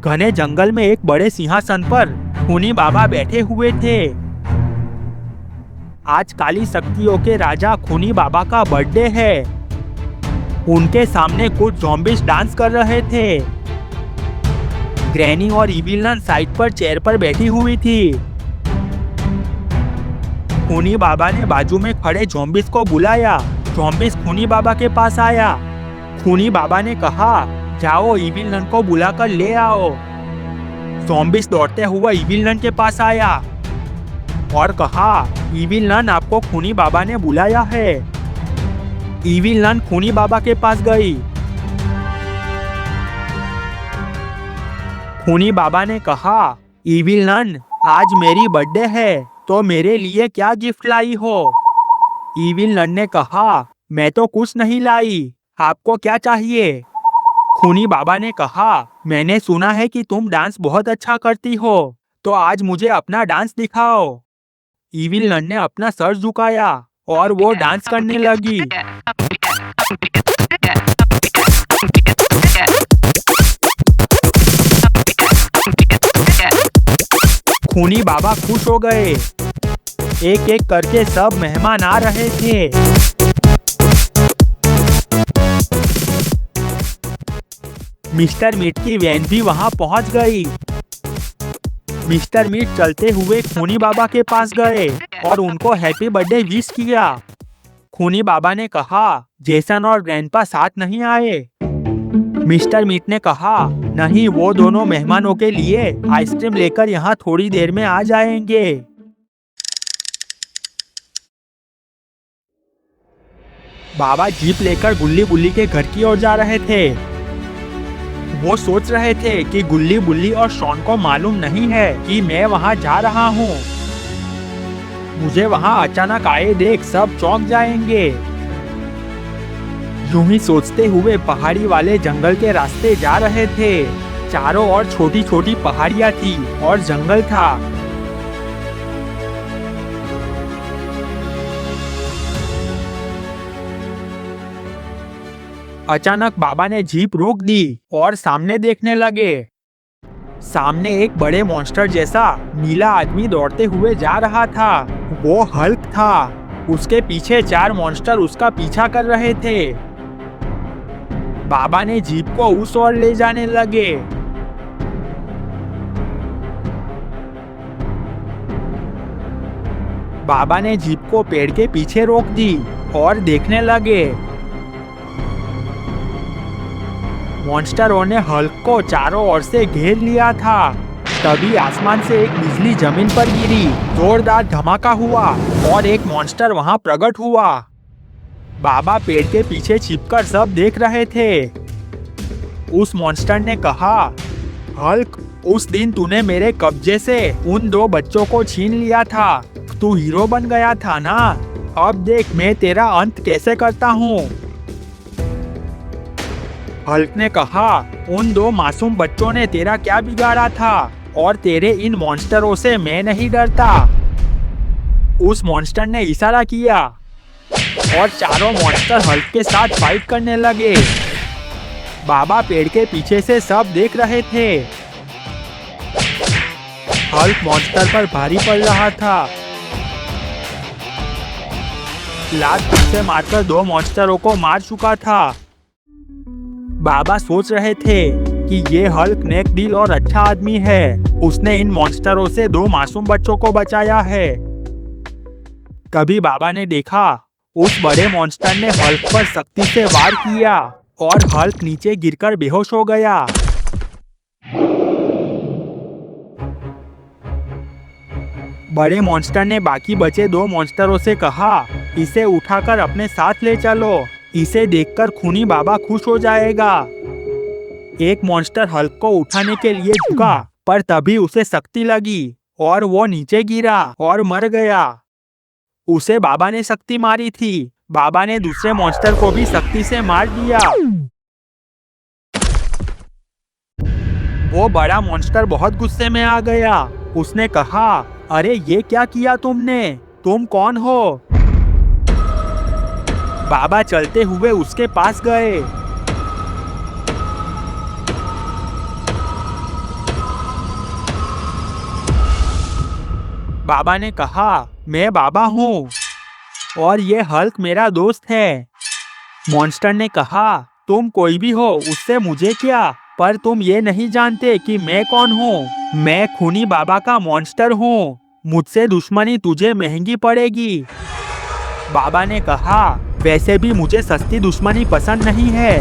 घने जंगल में एक बड़े सिंहासन पर खूनी बाबा बैठे हुए थे। आज काली शक्तियों के राजा खूनी बाबा का बर्थडे है। उनके सामने कुछ ज़ॉम्बीज़ डांस कर रहे थे। ग्रैनी और इविल नन साइड पर चेयर पर बैठी हुई थी। खूनी बाबा ने बाजू में खड़े ज़ॉम्बीज़ को बुलाया। ज़ॉम्बीज़ खूनी बाबा के पास आया। खूनी बाबा ने कहा, जाओ इविल नन को बुलाकर ले आओ। ज़ॉम्बीज़ दौड़ते हुए इविल नन के पास आया और कहा, इविल नन आपको खूनी बाबा ने बुलाया है। इविल नन खूनी बाबा के पास गई। खूनी बाबा ने कहा, इविल नन आज मेरी बर्थडे है तो मेरे लिए क्या गिफ्ट लाई हो? इविल नन ने कहा, मैं तो कुछ नहीं लाई, आपको क्या चाहिए? खूनी बाबा ने कहा, मैंने सुना है कि तुम डांस बहुत अच्छा करती हो, तो आज मुझे अपना डांस दिखाओ। इविल नन ने अपना सर झुकाया और वो डांस करने लगी। खूनी बाबा खुश हो गए। एक एक करके सब मेहमान आ रहे थे। मिस्टर मीट की वैन भी वहां पहुंच गई। मिस्टर मीट चलते हुए खूनी बाबा के पास गए और उनको हैप्पी बर्थडे विश किया। खूनी बाबा ने कहा, जेसन और ग्रैंडपा साथ नहीं आए। मिस्टर मीट ने कहा, नहीं, वो दोनों मेहमानों के लिए आइसक्रीम लेकर यहाँ थोड़ी देर में आ जाएंगे। बाबा जीप लेकर गुल्ली बुल्ली के घर की ओर जा रहे थे। वो सोच रहे थे कि गुल्ली बुल्ली और शॉन को मालूम नहीं है कि मैं वहाँ जा रहा हूँ। मुझे वहाँ अचानक आए देख सब चौंक जाएंगे। यूं ही सोचते हुए पहाड़ी वाले जंगल के रास्ते जा रहे थे। चारों ओर छोटी छोटी पहाड़ियाँ थी और जंगल था। अचानक बाबा ने जीप रोक दी और सामने देखने लगे। सामने एक बड़े मॉन्स्टर जैसा नीला आदमी दौड़ते हुए जा रहा था। वो हल्क था। उसके पीछे 4 मॉन्स्टर उसका पीछा कर रहे थे। बाबा ने जीप को उस ओर ले जाने लगे। बाबा ने जीप को पेड़ के पीछे रोक दी और देखने लगे। मॉन्स्टरों ने हल्क को चारों ओर से घेर लिया था। तभी आसमान से एक बिजली जमीन पर गिरी। जोरदार धमाका हुआ और एक मॉन्स्टर वहां प्रकट हुआ। बाबा पेड़ के पीछे छिपकर सब देख रहे थे। उस मॉन्स्टर ने कहा, हल्क, उस दिन तूने मेरे कब्जे से उन 2 बच्चों को छीन लिया था। तू हीरो बन गया था ना? अब देख मैं तेरा अंत कैसे करता हूँ। हल्क ने कहा, उन 2 मासूम बच्चों ने तेरा क्या बिगाड़ा था और तेरे इन मॉन्स्टरों से मैं नहीं डरता। उस मॉन्स्टर ने इशारा किया और चारों मॉन्स्टर हल्क के साथ फाइट करने लगे। बाबा पेड़ के पीछे से सब देख रहे थे। हल्क मॉन्स्टर पर भारी पड़ रहा था। लात से मारकर 2 मॉन्स्टरों को मार चुका था। बाबा सोच रहे थे कि ये हल्क नेक दिल और अच्छा आदमी है। उसने इन मॉन्स्टरों से 2 मासूम बच्चों को बचाया है। तभी बाबा ने देखा उस बड़े मॉन्स्टर ने हल्क पर सख्ती से वार किया और हल्क नीचे गिरकर बेहोश हो गया। बड़े मॉन्स्टर ने बाकी बचे 2 मॉन्स्टरों से कहा, इसे उठाकर अपने साथ ले चलो। इसे देखकर खूनी बाबा खुश हो जाएगा। एक मॉन्स्टर हल्क को उठाने के लिए झुका, पर तभी उसे शक्ति लगी और वो नीचे गिरा और मर गया। उसे बाबा ने शक्ति मारी थी। बाबा ने दूसरे मॉन्स्टर को भी शक्ति से मार दिया। वो बड़ा मॉन्स्टर बहुत गुस्से में आ गया। उसने कहा, अरे ये क्या किया तुमने? तुम कौन हो? बाबा चलते हुए उसके पास गए। बाबा ने कहा, मैं बाबा हूँ और ये हल्क मेरा दोस्त है। मॉन्स्टर ने कहा, तुम कोई भी हो, उससे मुझे क्या, पर तुम ये नहीं जानते कि मैं कौन हूँ। मैं खूनी बाबा का मॉन्स्टर हूँ। मुझसे दुश्मनी तुझे महंगी पड़ेगी। बाबा ने कहा, वैसे भी मुझे सस्ती दुश्मनी पसंद नहीं है।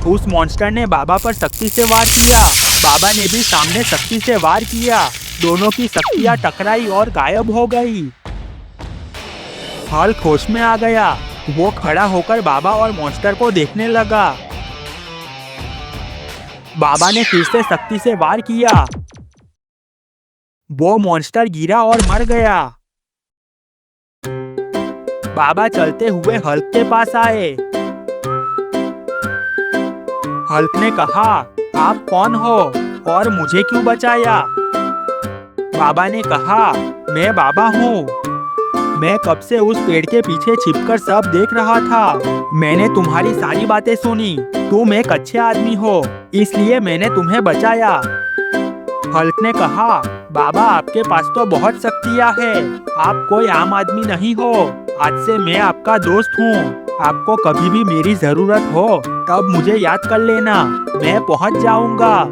उस मॉन्स्टर ने बाबा पर सख्ती से वार किया। बाबा ने भी सामने सख्ती से वार किया। दोनों की शक्तियां टकराई और गायब हो गई। हल्क होश में आ गया। वो खड़ा होकर बाबा और मॉन्स्टर को देखने लगा। बाबा ने फिर से सख्ती से वार किया। वो मॉन्स्टर गिरा और मर गया। बाबा चलते हुए हल्क के पास आए। हल्क ने कहा, आप कौन हो और मुझे क्यों बचाया? बाबा ने कहा, मैं बाबा हूँ। मैं कब से उस पेड़ के पीछे छिपकर सब देख रहा था। मैंने तुम्हारी सारी बातें सुनी। तुम एक अच्छे आदमी हो, इसलिए मैंने तुम्हें बचाया। हल्क ने कहा, बाबा आपके पास तो बहुत शक्तियाँ हैं। आप कोई आम आदमी नहीं हो। आज से मैं आपका दोस्त हूँ। आपको कभी भी मेरी जरूरत हो तब मुझे याद कर लेना। मैं पहुँच जाऊंगा।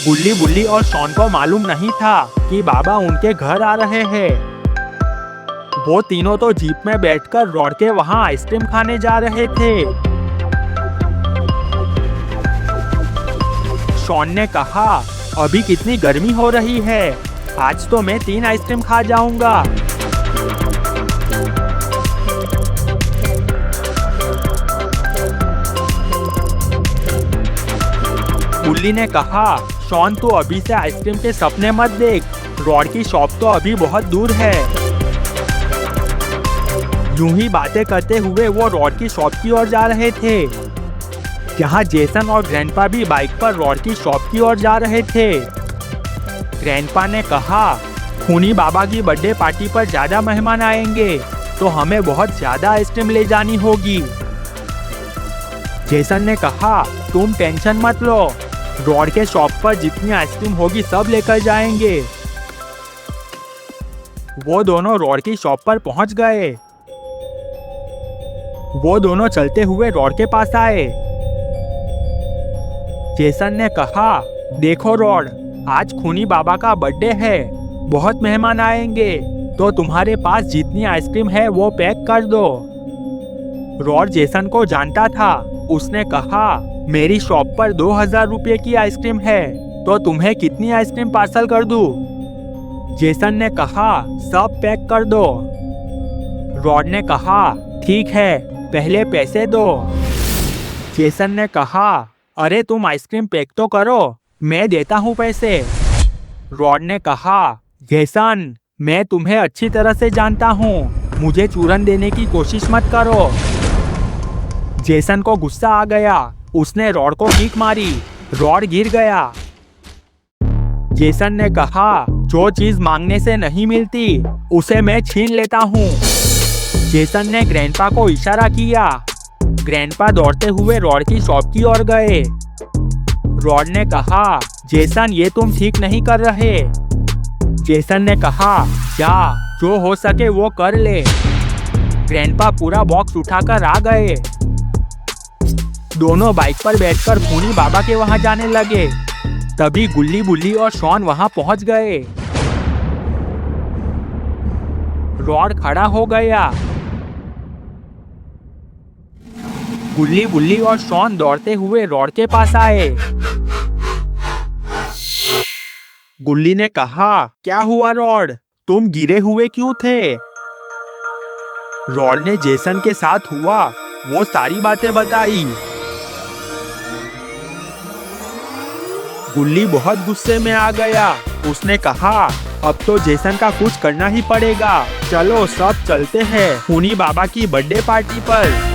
गुल्ली बुल्ली और शॉन को मालूम नहीं था कि बाबा उनके घर आ रहे हैं। वो तीनों तो जीप में बैठकर रॉड के वहाँ आइसक्रीम खाने जा रहे थे। शॉन ने कहा, अभी कितनी गर्मी हो रही है। आज तो मैं 3 आइसक्रीम खा जाऊंगा। गुल्ली ने कहा, शॉन तू अभी से आइसक्रीम के सपने मत देख। रॉड की शॉप तो अभी बहुत दूर है। यूं ही बातें करते हुए वो रॉड की शॉप की ओर जा रहे थे। यहाँ जेसन और ग्रैंडपा भी बाइक पर रॉड की शॉप की ओर जा रहे थे। ग्रैंडपा ने कहा, खूनी बाबा की बर्थडे पार्टी पर ज्यादा मेहमान आएंगे तो हमें बहुत ज्यादा आइसक्रीम ले जानी होगी। जेसन ने कहा, तुम टेंशन मत लो। रॉड के शॉप पर जितनी आइसक्रीम होगी सब लेकर जाएंगे। वो दोनों रॉड की शॉप पर पहुंच गए। वो दोनों चलते हुए रॉड के पास आए। जेसन ने कहा, देखो रॉड, आज खूनी बाबा का बर्थडे है। बहुत मेहमान आएंगे तो तुम्हारे पास जितनी आइसक्रीम है वो पैक कर दो। रॉड जेसन को जानता था। उसने कहा, मेरी शॉप पर 2000 रुपये की आइसक्रीम है तो तुम्हें कितनी आइसक्रीम पार्सल कर दूं? जेसन ने कहा, सब पैक कर दो। रॉड ने कहा, ठीक है, पहले पैसे दो। जेसन ने कहा, अरे तुम आइसक्रीम पैक तो करो, मैं देता हूँ पैसे। रॉड ने कहा, जेसन, मैं तुम्हें अच्छी तरह से जानता हूँ। मुझे चूरन देने की कोशिश मत करो। जेसन को गुस्सा आ गया। उसने रॉड को किक मारी। रॉड गिर गया। जेसन ने कहा, जो चीज मांगने से नहीं मिलती उसे मैं छीन लेता हूँ। जेसन ने ग्रैंडपा को इशारा किया। ग्रैंडपा दौड़ते हुए रॉड की शॉप की ओर गए। रॉड ने कहा, जेसन, ये तुम ठीक नहीं कर रहे। जेसन ने कहा, जा, जो हो सके वो कर ले। ग्रैंडपा पूरा बॉक्स उठाकर आ गए। दोनों बाइक पर बैठकर खूनी बाबा के वहां जाने लगे। तभी गुल्ली बुल्ली और शॉन वहां पहुंच गए। रॉड खड़ा हो गया। गुल्ली बुल्ली और शॉन दौड़ते हुए रॉड के पास आए। गुल्ली ने कहा, क्या हुआ रॉड, तुम गिरे हुए क्यों थे? रॉड ने जेसन के साथ हुआ वो सारी बातें बताई। गुल्ली बहुत गुस्से में आ गया। उसने कहा, अब तो जेसन का कुछ करना ही पड़ेगा। चलो सब चलते हैं खूनी बाबा की बर्थडे पार्टी पर।